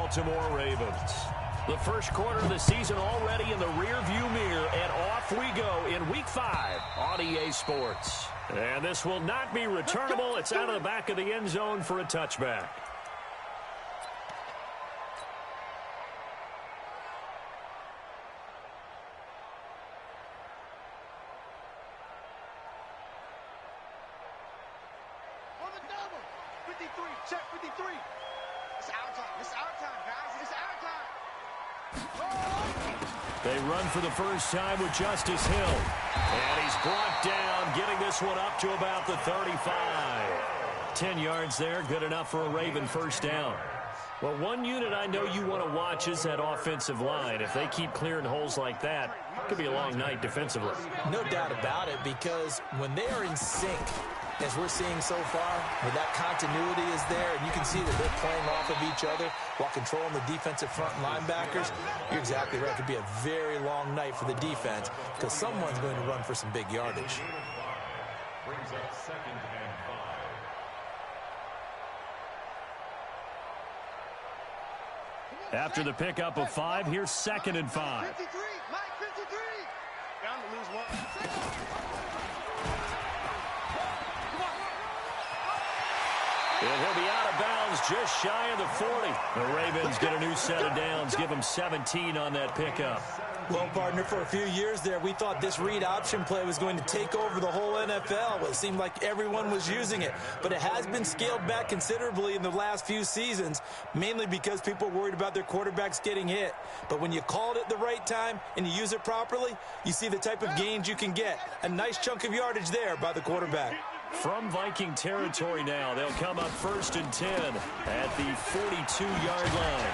Baltimore Ravens. The first quarter of the season already in the rearview mirror, and off we go in Week 5 on EA Sports. And this will not be returnable. It's out of the back of the end zone for a touchback. On the double. 53. Check 53. It's our time. It's our time, guys. It's our time. They run for the first time with Justice Hill. And he's brought down, getting this one up to about the 35. 10 yards there, good enough for a Raven first down. Well, one unit I know you want to watch is that offensive line. If they keep clearing holes like that, it could be a long night defensively. No doubt about it, because when they are in sync, as we're seeing so far, where that continuity is there, and you can see that they're playing off of each other while controlling the defensive front linebackers, you're exactly right. It could be a very long night for the defense because someone's going to run for some big yardage. Brings up 2nd and 5. After the pickup of 5, here's 2nd and 5. 53. Mike, 53. Bound to lose one. And he'll be out of bounds just shy of the 40. The Ravens get a new set of downs, give them 17 on that pickup. Well, partner, for a few years there, we thought this read option play was going to take over the whole NFL. It seemed like everyone was using it. But it has been scaled back considerably in the last few seasons, mainly because people are worried about their quarterbacks getting hit. But when you call it at the right time and you use it properly, you see the type of gains you can get. A nice chunk of yardage there by the quarterback. From Viking territory now, they'll come up 1st and 10 at the 42-yard line.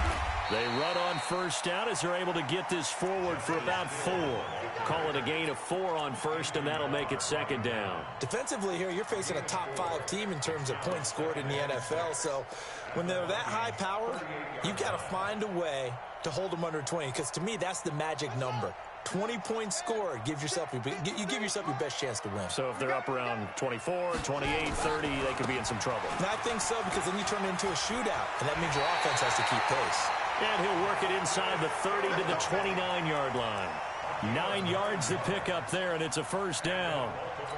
They run on first down as they're able to get this forward for about 4. Call it a gain of 4 on first, and that'll make it 2nd down. Defensively here, you're facing a top 5 team in terms of points scored in the NFL. So when they're that high power, you've got to find a way to hold them under 20, because to me, that's the magic number. 20 points scored gives yourself you give yourself your best chance to win. So if they're up around 24, 28, 30, they could be in some trouble. And I think so, because then you turn it into a shootout, and that means your offense has to keep pace. And he'll work it inside the 30 to the 29-yard line. 9 yards to pick up there, and it's a first down.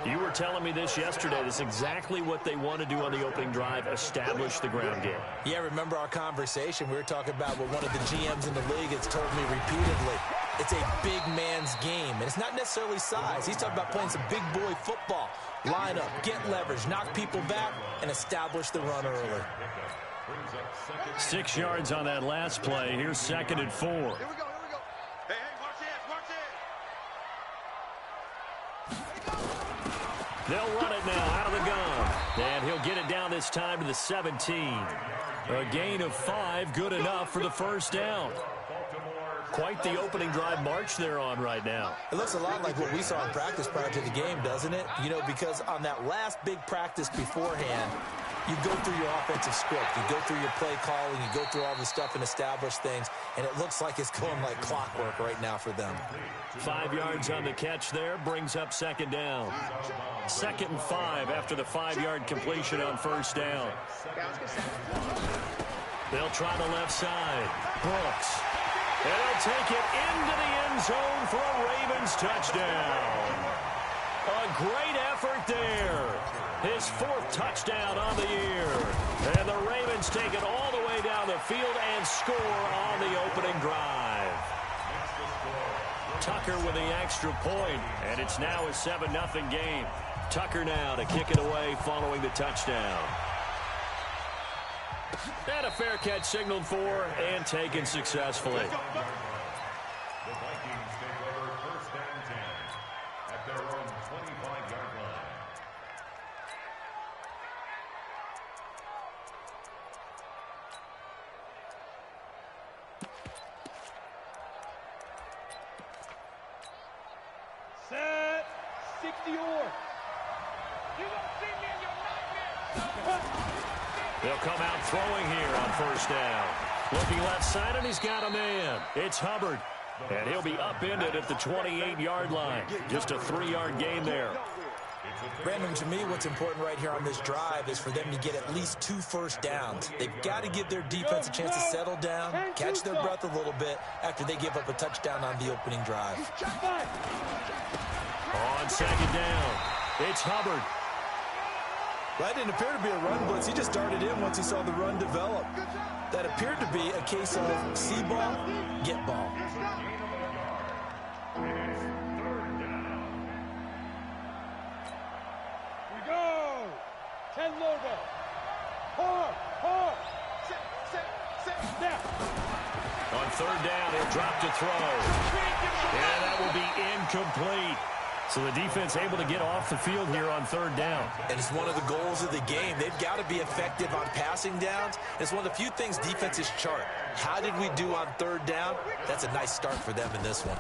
You were telling me this yesterday. This is exactly what they want to do on the opening drive, establish the ground game. Yeah, remember our conversation? We were talking about what one of the GMs in the league has told me repeatedly. It's a big man's game, and it's not necessarily size. He's talking about playing some big boy football. Line up, get leverage, knock people back, and establish the run early. 6 yards on that last play. Here's 2nd and 4. Here we go. Hey, march in. They'll run it now out of the gun. And he'll get it down this time to the 17. A gain of 5, good enough for the first down. Quite the opening drive march they're on right now. It looks a lot like what we saw in practice prior to the game, doesn't it? You know, because on that last big practice beforehand, you go through your offensive script, you go through your play calling, you go through all the stuff and establish things, and it looks like it's going like clockwork right now for them. 5 yards on the catch there, brings up 2nd down. 2nd and 5 after the 5-yard completion on first down. They'll try the left side. Brooks. And he'll take it into the end zone for a Ravens touchdown. A great effort there. His 4th touchdown on the year. And the Ravens take it all the way down the field and score on the opening drive. Tucker with the extra point, and it's now a 7-0 game. Tucker now to kick it away following the touchdown. And a fair catch signaled for and taken successfully. The Vikings take over 1st and 10 at their own 25-yard line. Set. 60 or. You gonna see me in your nightmare. They'll come out throwing here on first down. Looking left side, and he's got a man. It's Hubbard. And he'll be upended at the 28-yard line. Just a 3-yard gain there. Brandon, to me, what's important right here on this drive is for them to get at least 2 first downs. They've got to give their defense a chance to settle down, catch their breath a little bit after they give up a touchdown on the opening drive. On second down, it's Hubbard. That didn't appear to be a run blitz. He just darted in once he saw the run develop. That appeared to be a case of see ball, get ball. We go. 10 logo. Hard. Snap. On third down, he'll drop to throw. And that will be incomplete. So the defense able to get off the field here on third down. And it's one of the goals of the game. They've got to be effective on passing downs. It's one of the few things defenses chart. How did we do on third down? That's a nice start for them in this one.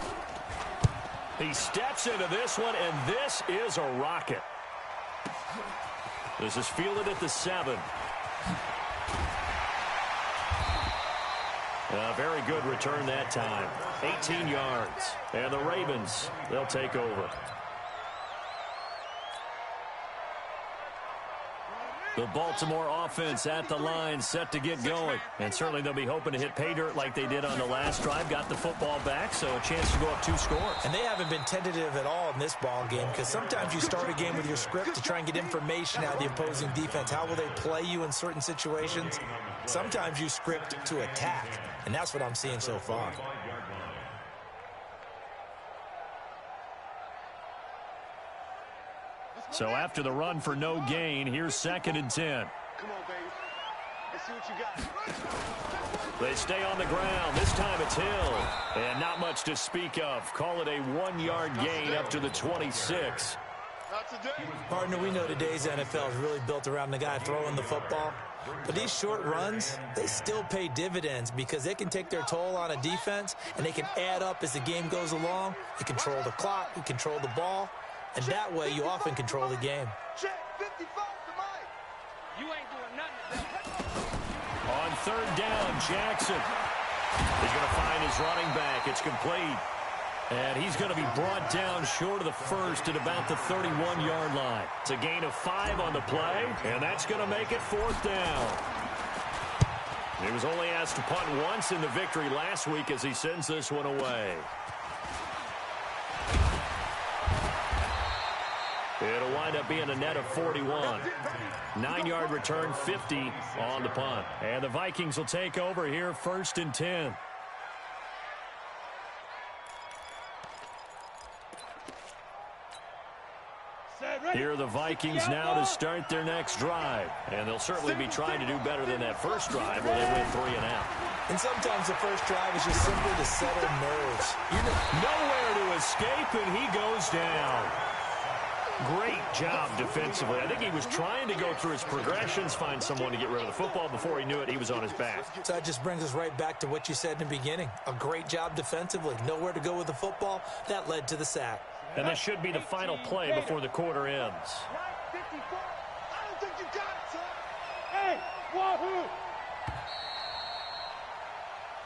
He steps into this one, and this is a rocket. This is fielded at the 7. A very good return that time. 18 yards. And the Ravens, they'll take over. The Baltimore offense at the line, set to get going. And certainly they'll be hoping to hit pay dirt like they did on the last drive. Got the football back, so a chance to go up 2 scores. And they haven't been tentative at all in this ball game, because sometimes you start a game with your script to try and get information out of the opposing defense. How will they play you in certain situations? Sometimes you script to attack, and that's what I'm seeing so far. So after the run for no gain, here's 2nd and 10. Come on, baby. Let's see what you got. They stay on the ground. This time it's Hill. And not much to speak of. Call it a 1-yard gain up to the 26. Not today. Partner, we know today's NFL is really built around the guy throwing the football. But these short runs, they still pay dividends because they can take their toll on a defense, and they can add up as the game goes along. They control the clock, they control the ball, and that way you often control the game. Check 55 to Mike. You ain't doing nothing. On third down, Jackson. He's going to find his running back. It's complete. And he's going to be brought down short of the first at about the 31-yard line. It's a gain of 5 on the play, and that's going to make it 4th down. He was only asked to punt once in the victory last week as he sends this one away. It'll wind up being a net of 41. 9-yard return, 50 on the punt. And the Vikings will take over here, 1st and 10. Here are the Vikings now to start their next drive. And they'll certainly be trying to do better than that first drive where they went 3 and out. And sometimes the first drive is just simply to settle nerves. Nowhere to escape, and he goes down. Great job defensively. I think he was trying to go through his progressions, find someone to get rid of the football. Before he knew it, he was on his back. So that just brings us right back to what you said in the beginning. A great job defensively. Nowhere to go with the football. That led to the sack. And this should be the final play before the quarter ends. 954. I don't think you got it, son. Hey, wahoo!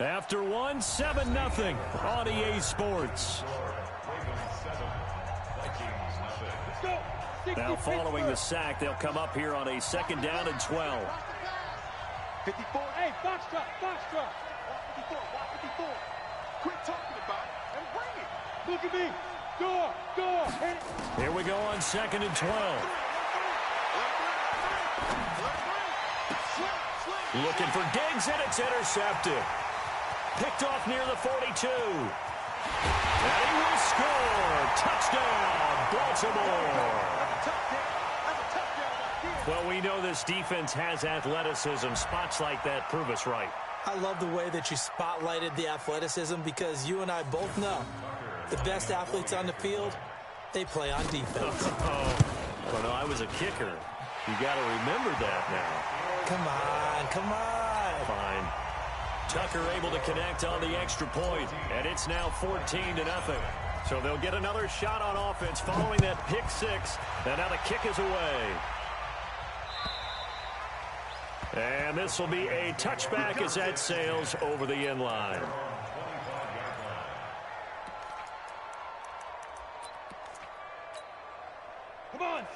After 1, 7-0 on EA Sports. Now following the sack, they'll come up here on a 2nd down and 12. 54. Hey, Foxtrot. 54. 54. Quit talking about it and bring it. Look at me. Door. Hit it. Here we go on 2nd and 12. Looking for Diggs, and it's intercepted. Picked off near the 42. And he will score. Touchdown, Baltimore. Well, we know this defense has athleticism. Spots like that prove us right. I love the way that you spotlighted the athleticism because you and I both know the best athletes on the field, they play on defense. Well, no, I was a kicker. You got to remember that now. Come on. Fine. Tucker able to connect on the extra point, and it's now 14-0. So they'll get another shot on offense following that pick 6, and now the kick is away. And this will be a touchback as that sails over the end line.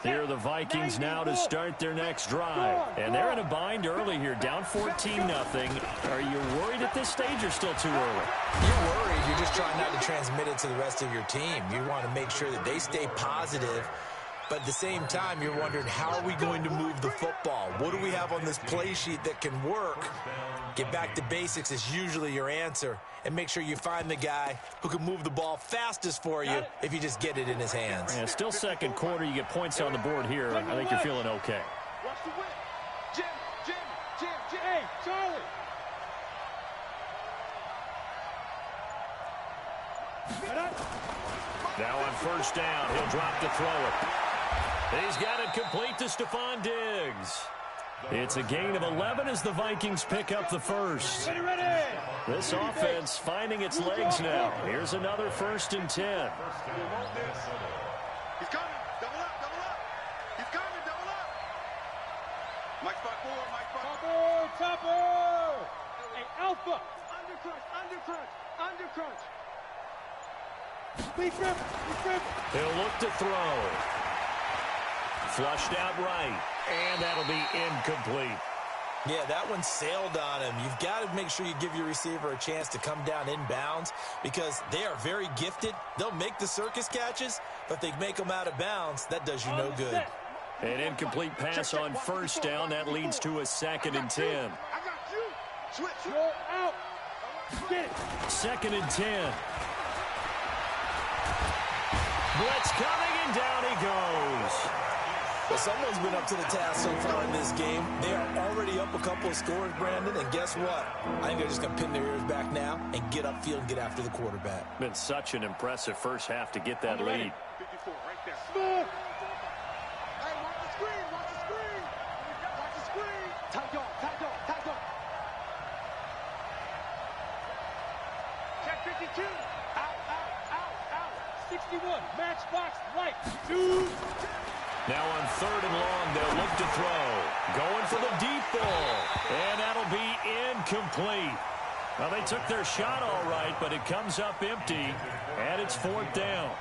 Here are the Vikings now to start their next drive. And they're in a bind early here, down 14-0. Are you worried at this stage or still too early? You're worried. You're just trying not to transmit it to the rest of your team. You want to make sure that they stay positive. But at the same time, you're wondering, how are we going to move the football? What do we have on this play sheet that can work? Get back to basics is usually your answer. And make sure you find the guy who can move the ball fastest for you if you just get it in his hands. Yeah, still second quarter. You get points on the board here. I think you're feeling okay. Watch the whip. Jim. Hey, Charlie. Now on first down, he'll drop to throw it. He's got it complete to Stephon Diggs. It's a gain of 11 as the Vikings pick up the first. Ready. This offense finding its legs now. Here's another 1st and 10. He's coming. Double up. He's coming. Double up. Mike spot 4. Chopper. Hey, Alpha. Undercrunch. Be grip. He'll look to throw. Flushed out right. And that'll be incomplete. Yeah, that one sailed on him. You've got to make sure you give your receiver a chance to come down inbounds because they are very gifted. They'll make the circus catches, but if they make them out of bounds, that does you no good. An incomplete pass on first down. That leads to a 2nd and 10. I got you. Switch. Roll out. Get it. 2nd and 10. Blitz coming, and down he goes. Well, someone's been up to the task so far in this game. They are already up a couple of scores, Brandon, and guess what? I think they're just going to pin their ears back now and get upfield and get after the quarterback. Been such an impressive first half to get that lead. 54 right there. Smooth. Hey, watch the screen. Tight on. Check 52. Out. 61. Matchbox right. 2. Now on 3rd and long, they'll look to throw. Going for the deep ball. And that'll be incomplete. Well, they took their shot all right, but it comes up empty. And it's 4th down.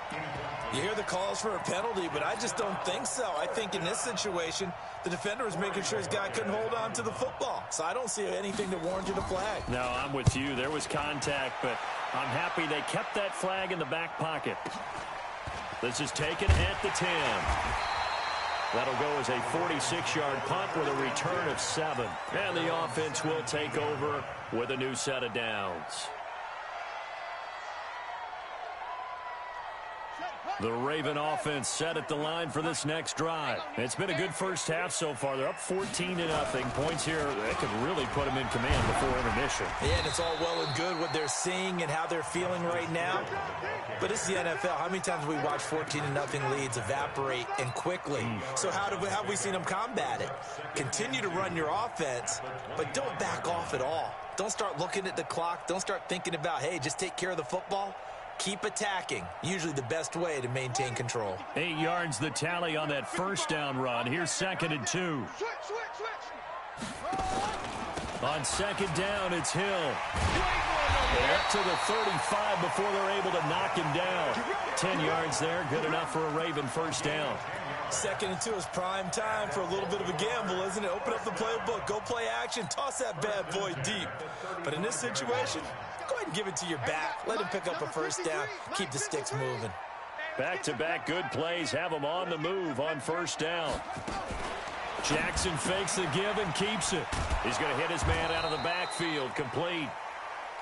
You hear the calls for a penalty, but I just don't think so. I think in this situation, the defender was making sure his guy couldn't hold on to the football. So I don't see anything that warranted a flag. No, I'm with you. There was contact, but I'm happy they kept that flag in the back pocket. This is taken at the 10. That'll go as a 46-yard punt with a return of 7. And the offense will take over with a new set of downs. The Raven offense set at the line for this next drive. It's been a good first half so far. They're up 14-0. Points here that could really put them in command before intermission. Yeah, and it's all well and good what they're seeing and how they're feeling right now. But it's the NFL. How many times have we watched 14-0 leads evaporate and quickly? So how have we seen them combat it? Continue to run your offense, but don't back off at all. Don't start looking at the clock. Don't start thinking about, hey, just take care of the football. Keep attacking. Usually the best way to maintain control. 8 yards the tally on that first down run. Here's 2nd and 2. Switch. On 2nd down, it's Hill. Up to the 35 before they're able to knock him down. 10 yards there, good enough for a Raven first down. 2nd and 2 is prime time for a little bit of a gamble, isn't it? Open up the playbook, go play action, toss that bad boy deep. But in this situation, go ahead and give it to your back. Let him pick up a first down. Keep the sticks moving. Back-to-back good plays have them on the move on first down. Jackson fakes the give and keeps it. He's going to hit his man out of the backfield, complete.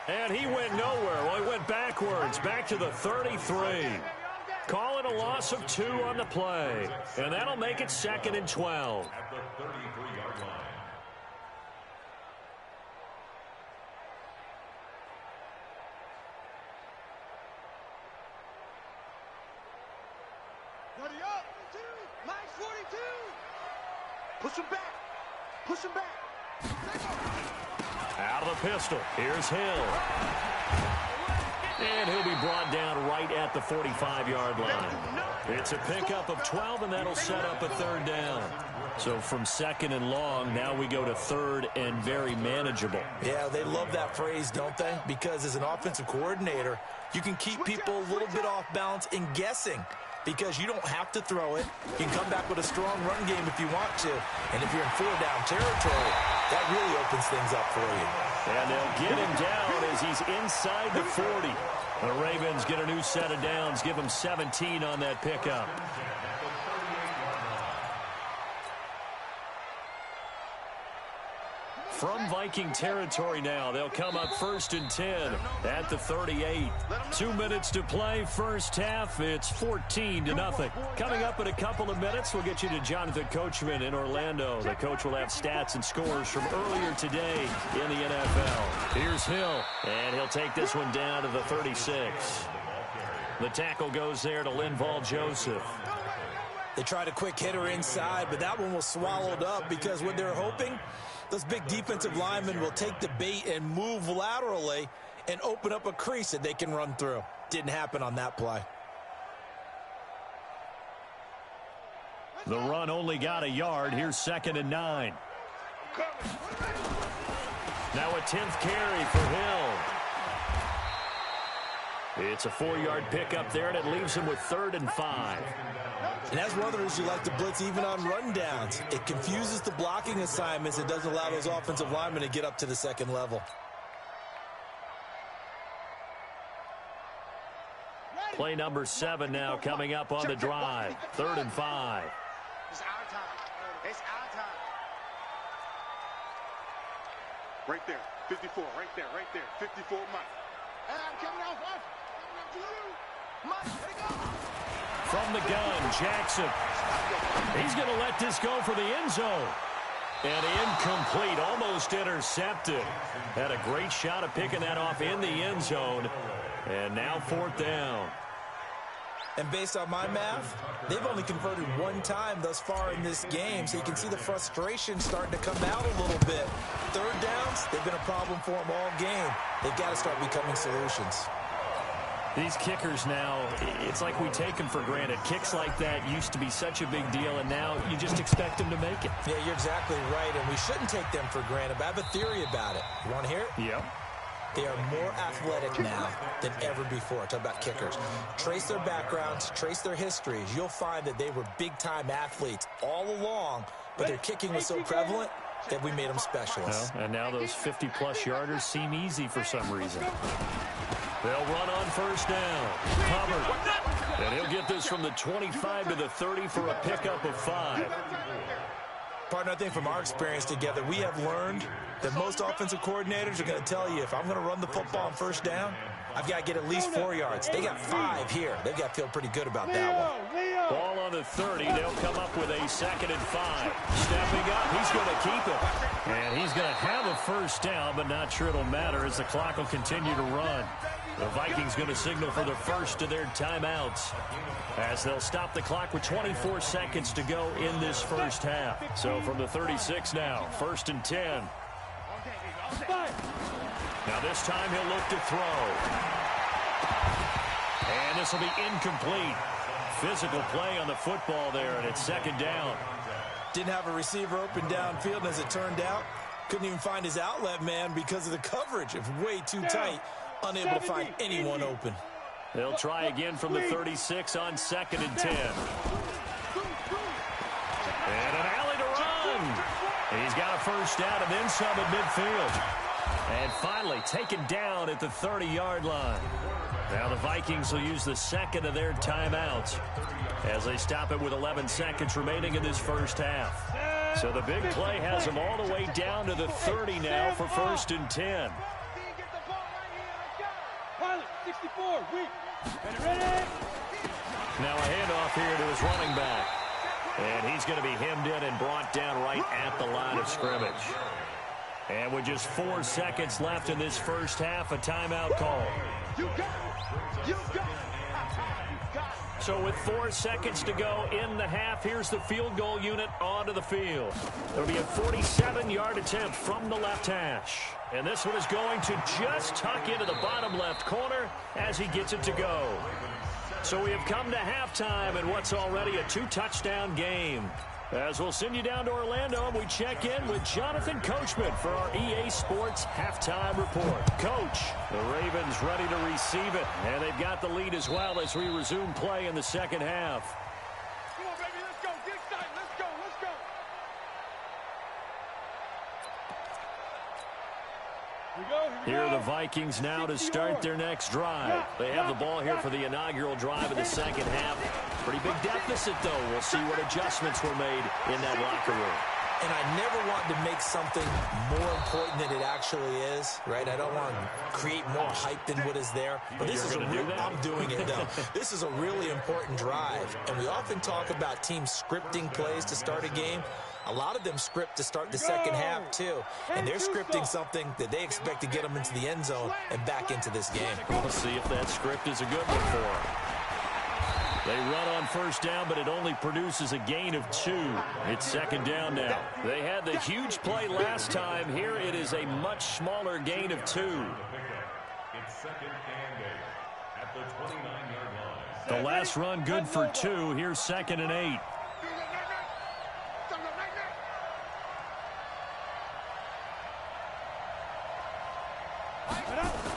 And he went nowhere. Well, he went backwards, back to the 33. Calling a loss of 2 on the play. And that'll make it 2nd and 12. At the 33-yard line. Ready up. Mike 42. Push him back. Out of the pistol. Here's Hill. And he'll be brought down right at the 45-yard line. It's a pickup of 12, and that'll set up a 3rd down. So from 2nd and long, now we go to 3rd and very manageable. Yeah, they love that phrase, don't they? Because as an offensive coordinator, you can keep people a little bit off balance in guessing. because you don't have to throw it. You can come back with a strong run game if you want to. And if you're in 4-down territory, that really opens things up for you. And they'll get him down as he's inside the 40. The Ravens get a new set of downs, give him 17 on that pickup. From Viking territory now, they'll come up 1st and 10 at the 38. 2 minutes to play, first half. It's 14-0. Coming up in a couple of minutes, we'll get you to Jonathan Coachman in Orlando. The coach will have stats and scores from earlier today in the NFL. Here's Hill, and he'll take this one down to the 36. The tackle goes there to Linval Joseph. They tried a quick hitter inside, but that one was swallowed up because what they're hoping, those big defensive linemen will take the bait and move laterally and open up a crease that they can run through. Didn't happen on that play. The run only got a yard. Here's 2nd and 9. Now a 10th carry for Hill. It's a 4-yard pickup there, and it leaves him with 3rd and 5. And that's one of the reasons you like to blitz even on rundowns. It confuses the blocking assignments. It doesn't allow those offensive linemen to get up to the second level. Play number 7 now coming up on the drive. 3rd and 5. It's our time. It's our time. Right there. 54. Right there. 54, Mike. And I'm coming off. Coming up to you. Mike, let it go. From the gun, Jackson. He's going to let this go for the end zone. And incomplete, almost intercepted. Had a great shot of picking that off in the end zone. And now 4th down. And based on my math, they've only converted one time thus far in this game, so you can see the frustration starting to come out a little bit. 3rd downs, they've been a problem for them all game. They've got to start becoming solutions. These kickers now, it's like we take them for granted. Kicks like that used to be such a big deal, and now you just expect them to make it. Yeah, you're exactly right, and we shouldn't take them for granted, but I have a theory about it. You want to hear it? Yep. They are more athletic now than ever before. Talk about kickers. Trace their backgrounds, trace their histories. You'll find that they were big-time athletes all along, but their kicking was so prevalent that we made them specialists. Well, and now those 50-plus yarders seem easy for some reason. They'll run on 1st down. Covered. And he'll get this from the 25 to the 30 for a pickup of 5. Partner, I think from our experience together, we have learned that most offensive coordinators are going to tell you, if I'm going to run the football on 1st down, I've got to get at least 4 yards. They got 5 here. They've got to feel pretty good about that one. Ball on the 30. They'll come up with a 2nd and 5. Stepping up. He's going to keep it. And he's going to have a 1st down, but not sure it'll matter as the clock will continue to run. The Vikings going to signal for the first of their timeouts as they'll stop the clock with 24 seconds to go in this first half. So from the 36 now, 1st and 10. Now this time he'll look to throw. And this will be incomplete. Physical play on the football there, and it's 2nd down. Didn't have a receiver open downfield, and as it turned out, couldn't even find his outlet man because of the coverage. It was way too tight. Unable to find anyone open. They'll try again from the 36 on 2nd and 10. And an alley to run. He's got a 1st down and then some at midfield. And finally taken down at the 30-yard line. Now the Vikings will use the 2nd of their timeouts as they stop it with 11 seconds remaining in this first half. So the big play has them all the way down to the 30 now for 1st and 10. 64, weak. Ready? Now a handoff here to his running back. And he's going to be hemmed in and brought down right at the line of scrimmage. And with just 4 seconds left in this first half, a timeout call. So with 4 seconds to go in the half, here's the field goal unit onto the field. It'll be a 47-yard attempt from the left hash. And this one is going to just tuck into the bottom left corner as he gets it to go. So we have come to halftime in what's already a 2-touchdown game. As we'll send you down to Orlando, and we check in with Jonathan Coachman for our EA Sports Halftime Report. Coach, the Ravens ready to receive it, and they've got the lead as well as we resume play in the second half. Come on, baby, let's go. Get excited. Let's go. Let's go. Here are the Vikings now to start their next drive. They have the ball here for the inaugural drive of the second half. Pretty big deficit, though. We'll see what adjustments were made in that locker room. And I never want to make something more important than it actually is, right? I don't want to create more hype than what is there. But this is I'm doing it, though. This is a really important drive. And we often talk about teams scripting plays to start a game. A lot of them script to start the second half, too. And they're scripting something that they expect to get them into the end zone and back into this game. We'll see if that script is a good one for them. They run on first down, but it only produces a gain of 2. It's second down now. They had the huge play last time. Here it is a much smaller gain of 2. It's second and 8 at the 29-yard line. The last run good for 2. Here's second and 8.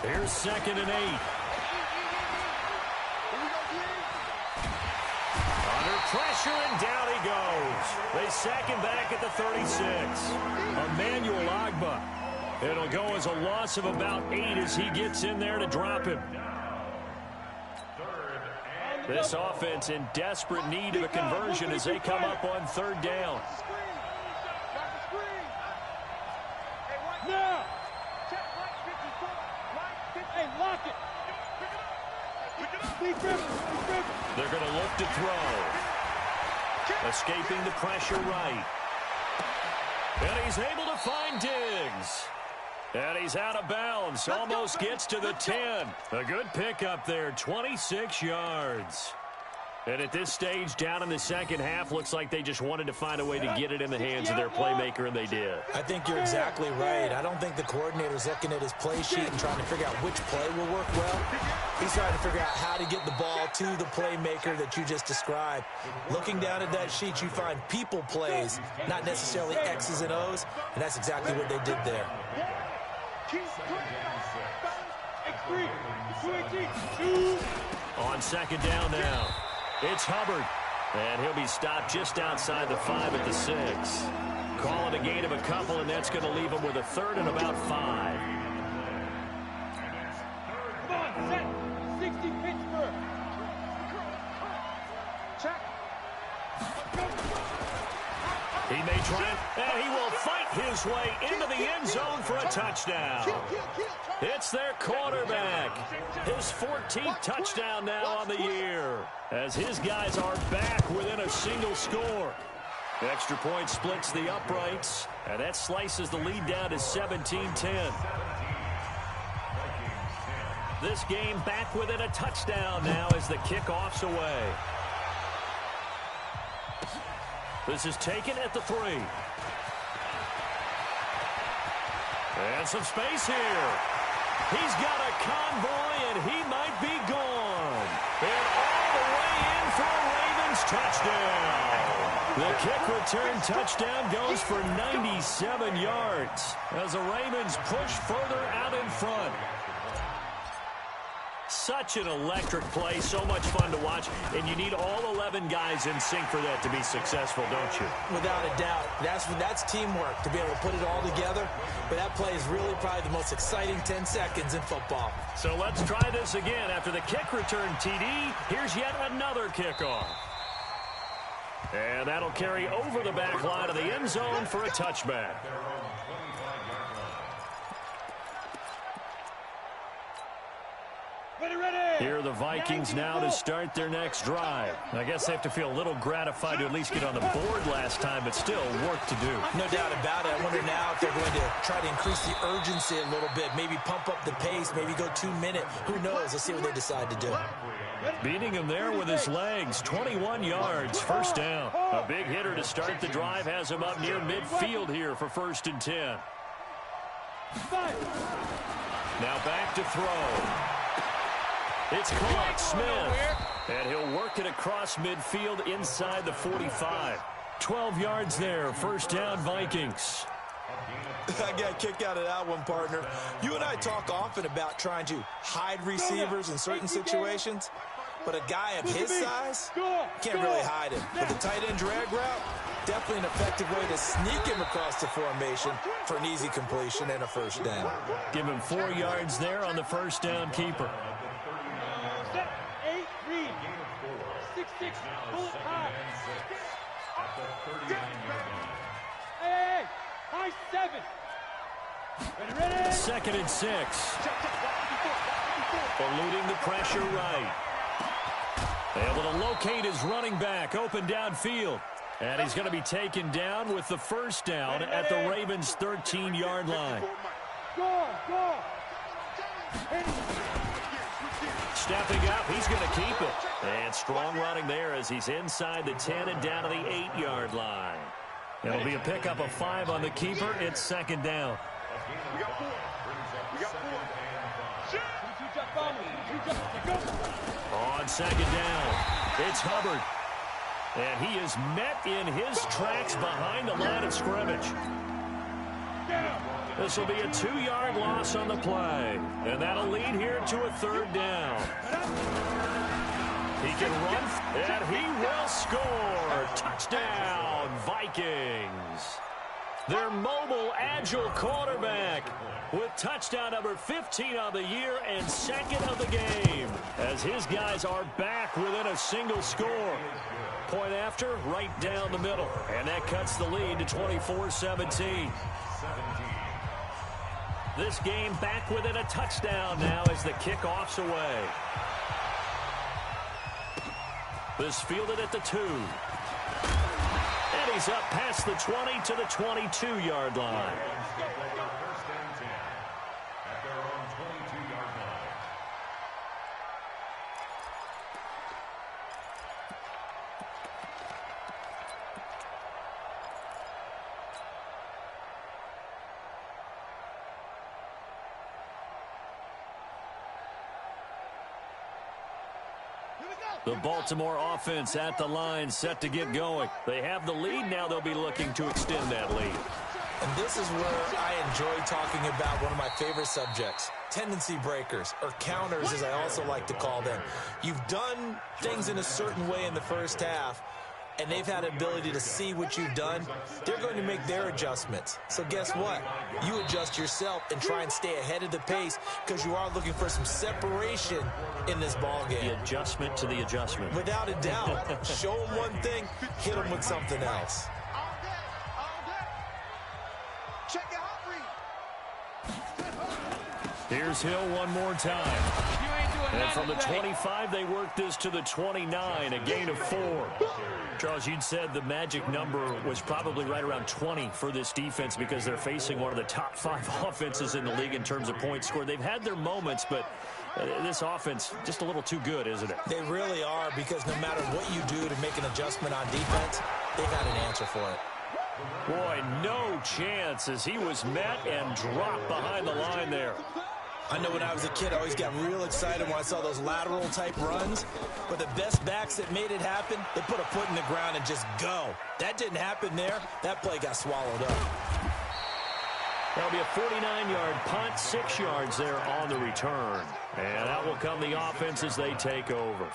Here's second and 8. Under pressure, and down he goes. They sack him back at the 36. Emmanuel Ogbah. It'll go as a loss of about 8 as he gets in there to drop him. This offense in desperate need of a conversion as they come up on third down. Now. Hey, lock it. They're going to look to throw. Escaping the pressure right. And he's able to find Diggs. And he's out of bounds. Almost gets to the 10. A good pickup there, 26 yards. And at this stage, down in the second half, looks like they just wanted to find a way to get it in the hands of their playmaker, and they did. I think you're exactly right. I don't think the coordinator's looking at his play sheet and trying to figure out which play will work well. He's trying to figure out how to get the ball to the playmaker that you just described. Looking down at that sheet, you find people plays, not necessarily X's and O's, and that's exactly what they did there. On second down now. It's Hubbard, and he'll be stopped just outside the 5 at the 6. Call it a gain of a couple, and that's going to leave him with a third and about 5. Come on, set. 60 Pittsburgh. Check. He may try it, and he will fight his way into the end zone for a touchdown. It's their quarterback. His 14th touchdown now on the year, as his guys are back within a single score. The extra point splits the uprights, and that slices the lead down to 17-10. This game back within a touchdown now as the kickoff's away. This is taken at the 3. And some space here. He's got a convoy, and he might be gone. And all the way in for a Ravens touchdown. The kick return touchdown goes for 97 yards as the Ravens push further out in front. Such an electric play, so much fun to watch, and you need all 11 guys in sync for that to be successful, don't you? Without a doubt. That's teamwork, to be able to put it all together. But that play is really probably the most exciting 10 seconds in football. So let's try this again. After the kick return TD, here's yet another kickoff. And that'll carry over the back line of the end zone for a touchback. Here are the Vikings now to start their next drive. I guess they have to feel a little gratified to at least get on the board last time, but still work to do. No doubt about it. I wonder now if they're going to try to increase the urgency a little bit, maybe pump up the pace, maybe go 2-minute. Who knows? Let's see what they decide to do. Beating him there with his legs, 21 yards, first down. A big hitter to start the drive has him up near midfield here for 1st and 10. Now back to throw. It's caught, Smith, and he'll work it across midfield inside the 45. 12 yards there. First down, Vikings. I got a kick out of that one, partner. You and I talk often about trying to hide receivers in certain situations, but a guy of his size can't really hide him. But the tight end drag route, definitely an effective way to sneak him across the formation for an easy completion and a first down. Give him 4 yards there on the first down keeper. 8, read. 6-6, bullet high. Hey, high 7. Ready. 2nd and 6. Eluding the pressure right. Able to locate his running back open downfield. And he's going to be taken down with the first down at the Ravens' 13-yard line. Go. Stepping up, he's going to keep it. And strong running there as he's inside the 10 and down to the 8-yard line. It'll be a pickup of 5 on the keeper. It's 2nd down. We got 4. On 2nd down, it's Hubbard. And he is met in his tracks behind the line of scrimmage. This will be a 2-yard loss on the play. And that'll lead here to a 3rd down. He can run, and he will score. Touchdown, Vikings. Their mobile, agile quarterback with touchdown number 15 on the year and 2nd of the game, as his guys are back within a single score. Point after, right down the middle. And that cuts the lead to 24-17. This game back within a touchdown now as the kickoff's away. This fielded at the 2. And he's up past the 20 to the 22-yard line. The Baltimore offense at the line, set to get going. They have the lead. Now they'll be looking to extend that lead. And this is where I enjoy talking about one of my favorite subjects, tendency breakers, or counters as I also like to call them. You've done things in a certain way in the first half, and they've had the ability to see what you've done. They're going to make their adjustments. So guess what? You adjust yourself and try and stay ahead of the pace because you are looking for some separation in this ball game. The adjustment to the adjustment. Without a doubt. Show them one thing, hit them with something else. All day. Check it out, Here's Hill one more time. And from the 25, they work this to the 29, a gain of 4. Charles, you'd said the magic number was probably right around 20 for this defense because they're facing one of the top 5 offenses in the league in terms of points scored. They've had their moments, but this offense just a little too good, isn't it? They really are, because no matter what you do to make an adjustment on defense, they've got an answer for it. Boy, no chance as he was met and dropped behind the line there. I know when I was a kid, I always got real excited when I saw those lateral-type runs. But the best backs that made it happen, they put a foot in the ground and just go. That didn't happen there. That play got swallowed up. That'll be a 49-yard punt, 6 yards there on the return. And out will come the offense as they take over.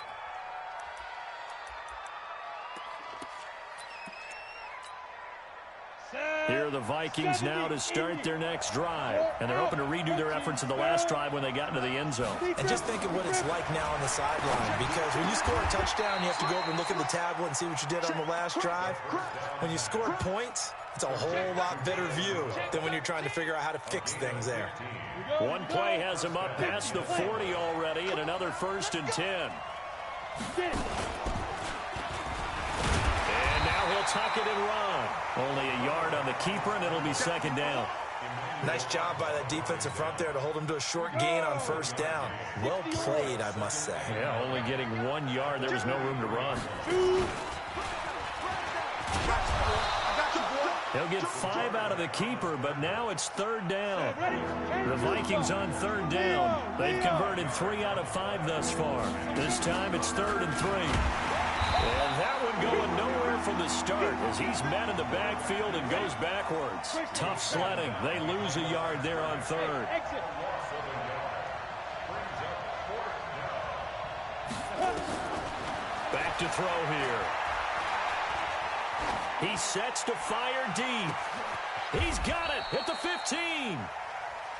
Here are the Vikings now to start their next drive. And they're hoping to redo their efforts in the last drive when they got into the end zone. And just think of what it's like now on the sideline, because when you score a touchdown, you have to go over and look at the tablet and see what you did on the last drive. When you score points, it's a whole lot better view than when you're trying to figure out how to fix things there. One play has him up past the 40 already, and another 1st and 10. He'll tuck it and run. Only a yard on the keeper, and it'll be 2nd down. Nice job by that defensive front there to hold him to a short gain on 1st down. Well played, I must say. Yeah, only getting 1 yard. There was no room to run. He'll get 5 out of the keeper, but now it's 3rd down. The Vikings on 3rd down. They've converted 3 out of 5 thus far. This time it's 3rd and 3. And that one going nowhere from the start as he's met in the backfield and goes backwards. Tough sledding. They lose a yard there on third. Back to throw here. He sets to fire deep. He's got it at the 15.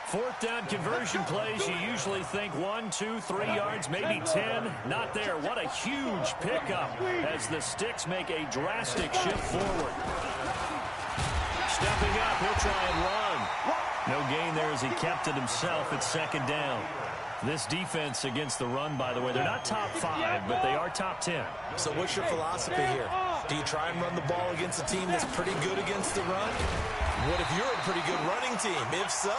Fourth down conversion plays, you usually think 1, 2, 3 yards, maybe 10. Not there. What a huge pickup as the Sticks make a drastic shift forward. Stepping up, he'll try and run. No gain there as he kept it himself at second down. This defense against the run, by the way, they're not top 5, but they are top 10. So what's your philosophy here? Do you try and run the ball against a team that's pretty good against the run? What if you're a pretty good running team? If so,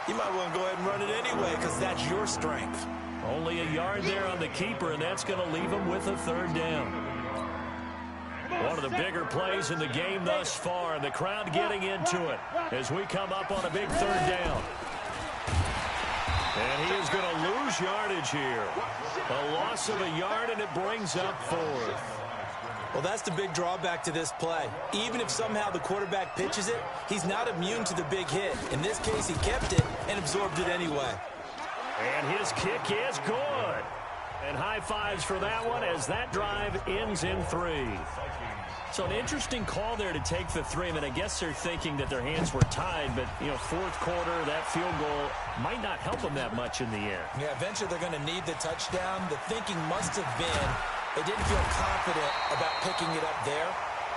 you might want to go ahead and run it anyway because that's your strength. Only a yard there on the keeper, and that's going to leave him with a third down. One of the bigger plays in the game thus far, and the crowd getting into it as we come up on a big third down. And he is going to lose yardage here. A loss of a yard, and it brings up fourth. Well, that's the big drawback to this play. Even if somehow the quarterback pitches it, he's not immune to the big hit. In this case, he kept it and absorbed it anyway. And his kick is good. And high fives for that one as that drive ends in 3. So an interesting call there to take the 3. I mean, I guess they're thinking that their hands were tied, but, you know, fourth quarter, that field goal might not help them that much in the end. Yeah, eventually they're going to need the touchdown. The thinking must have been they didn't feel confident about picking it up there,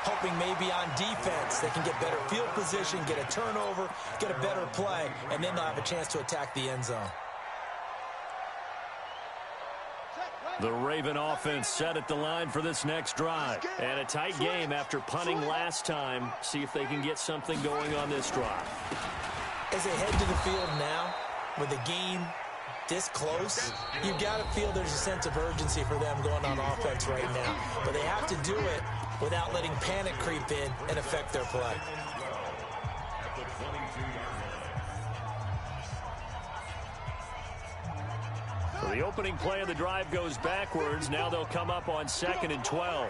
hoping maybe on defense they can get better field position, get a turnover, get a better play, and then they'll have a chance to attack the end zone. The Raven offense set at the line for this next drive. And a tight game after punting last time. See if they can get something going on this drive. As they head to the field now, with the game this close, you've got to feel there's a sense of urgency for them going on offense right now. But they have to do it without letting panic creep in and affect their play. So the opening play of the drive goes backwards. Now they'll come up on 2nd and 12.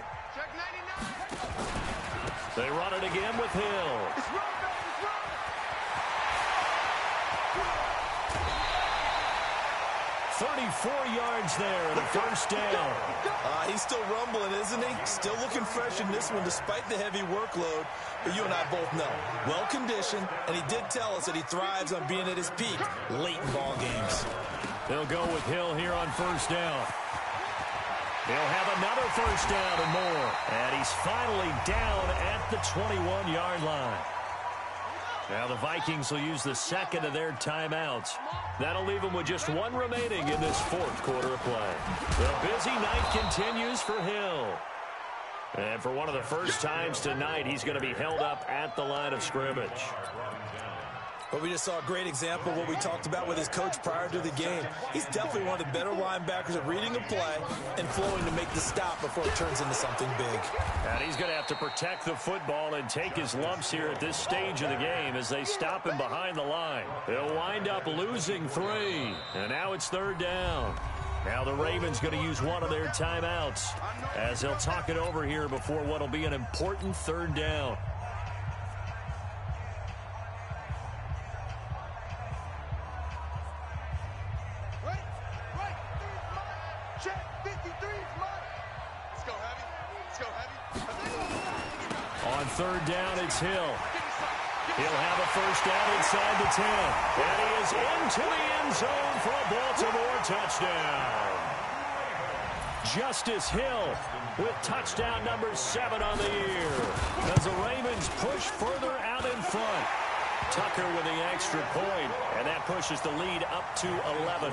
They run it again with Hill. 34 yards there and a first down. He's still rumbling, isn't he? Still looking fresh in this one despite the heavy workload. But you and I both know, well-conditioned, and he did tell us that he thrives on being at his peak late in ball games. They'll go with Hill here on first down. He'll have another first down and more. And he's finally down at the 21-yard line. Now the Vikings will use the second of their timeouts. That'll leave them with just one remaining in this fourth quarter of play. The busy night continues for Hill. And for one of the first times tonight, he's going to be held up at the line of scrimmage. But we just saw a great example of what we talked about with his coach prior to the game. He's definitely one of the better linebackers at reading a play and flowing to make the stop before it turns into something big. And he's going to have to protect the football and take his lumps here at this stage of the game as they stop him behind the line. He'll wind up losing 3. And now it's third down. Now the Ravens going to use one of their timeouts as they'll talk it over here before what will be an important third down. On third down, it's Hill. He'll have a first down inside the 10. And he is into the end zone for a Baltimore touchdown. Justice Hill with touchdown number 7 on the year as the Ravens push further out in front. Tucker with the extra point, and that pushes the lead up to 11.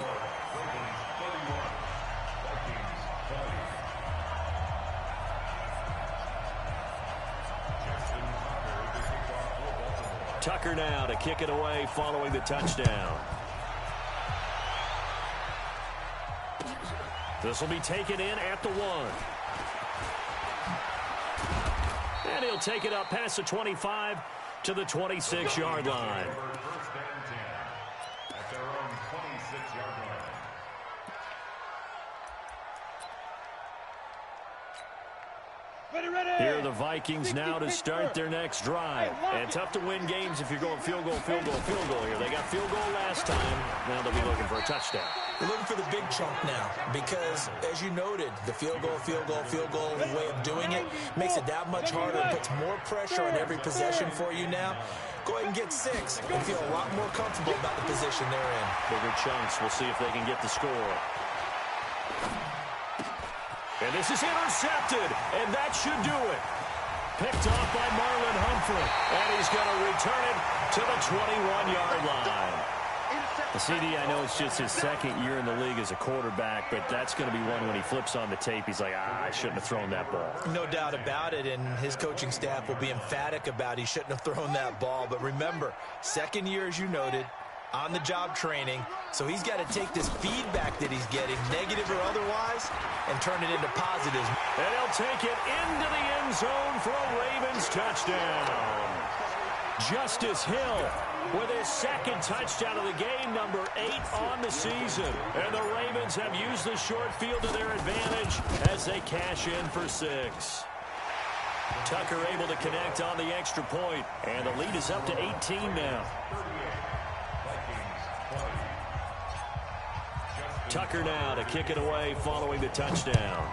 Tucker now to kick it away following the touchdown. This will be taken in at the 1. And he'll take it up past the 25 to the 26-yard line. At their own 26-yard line. Here are the Vikings now to start their next drive. And tough to win games if you're going field goal, field goal, field goal here. They got field goal last time. Now they'll be looking for a touchdown. They're looking for the big chunk now because, as you noted, the field goal way of doing it makes it that much harder and puts more pressure on every possession for you now. Go ahead and get 6 and feel a lot more comfortable about the position they're in. Bigger chunks. We'll see if they can get the score. And this is intercepted, and that should do it. Picked off by Marlon Humphrey, and he's going to return it to the 21-yard line. The CD, I know it's just his second year in the league as a quarterback, but that's going to be one when he flips on the tape, he's like, I shouldn't have thrown that ball. No doubt about it, and his coaching staff will be emphatic about he shouldn't have thrown that ball. But remember, second year, as you noted, on-the-job training, so he's got to take this feedback that he's getting, negative or otherwise, and turn it into positives. And he'll take it into the end zone for a Ravens touchdown. Justice Hill with his second touchdown of the game, number 8 on the season. And the Ravens have used the short field to their advantage as they cash in for 6. Tucker able to connect on the extra point, and the lead is up to 18 now. Tucker now to kick it away following the touchdown.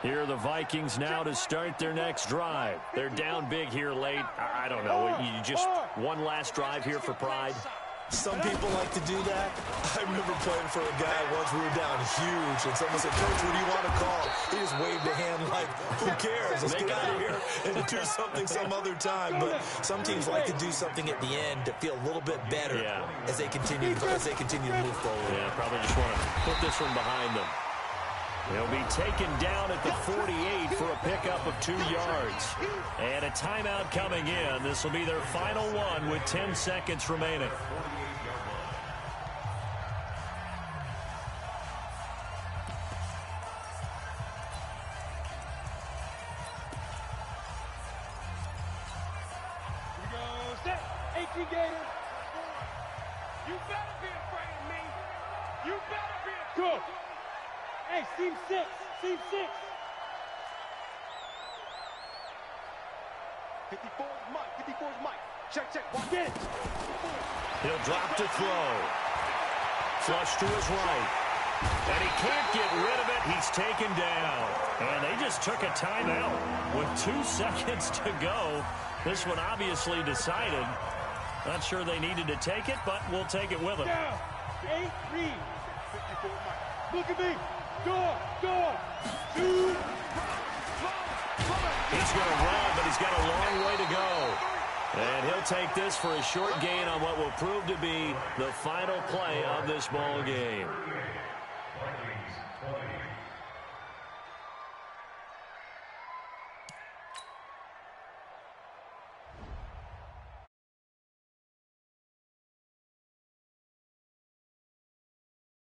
Here are the Vikings now to start their next drive. They're down big here late. I don't know. You just one last drive here for pride. Some people like to do that. I remember playing for a guy once. We were down huge, and someone said, Coach, what do you want to call? He just waved a hand like, who cares? Let's get out of here and do something some other time. But some teams like to do something at the end to feel a little bit better as they continue to move forward. Yeah, probably just want to put this one behind them. They'll be taken down at the 48 for a pickup of 2 yards. And a timeout coming in. This will be their final one with 10 seconds remaining. You better be afraid of me. You better be good. Hey, seam 6. Seam 6. 54 is Mike. 54 is Mike. Check. Walk in. He'll drop to throw. Flush to his right. And he can't get rid of it. He's taken down. And they just took a timeout with 2 seconds to go. This one obviously decided. Not sure they needed to take it, but we'll take it with them. Down. 8 read. 54 Mike. Look at me. Door. 2. He's going to run, but he's got a long way to go. And he'll take this for a short gain on what will prove to be the final play of this ball game.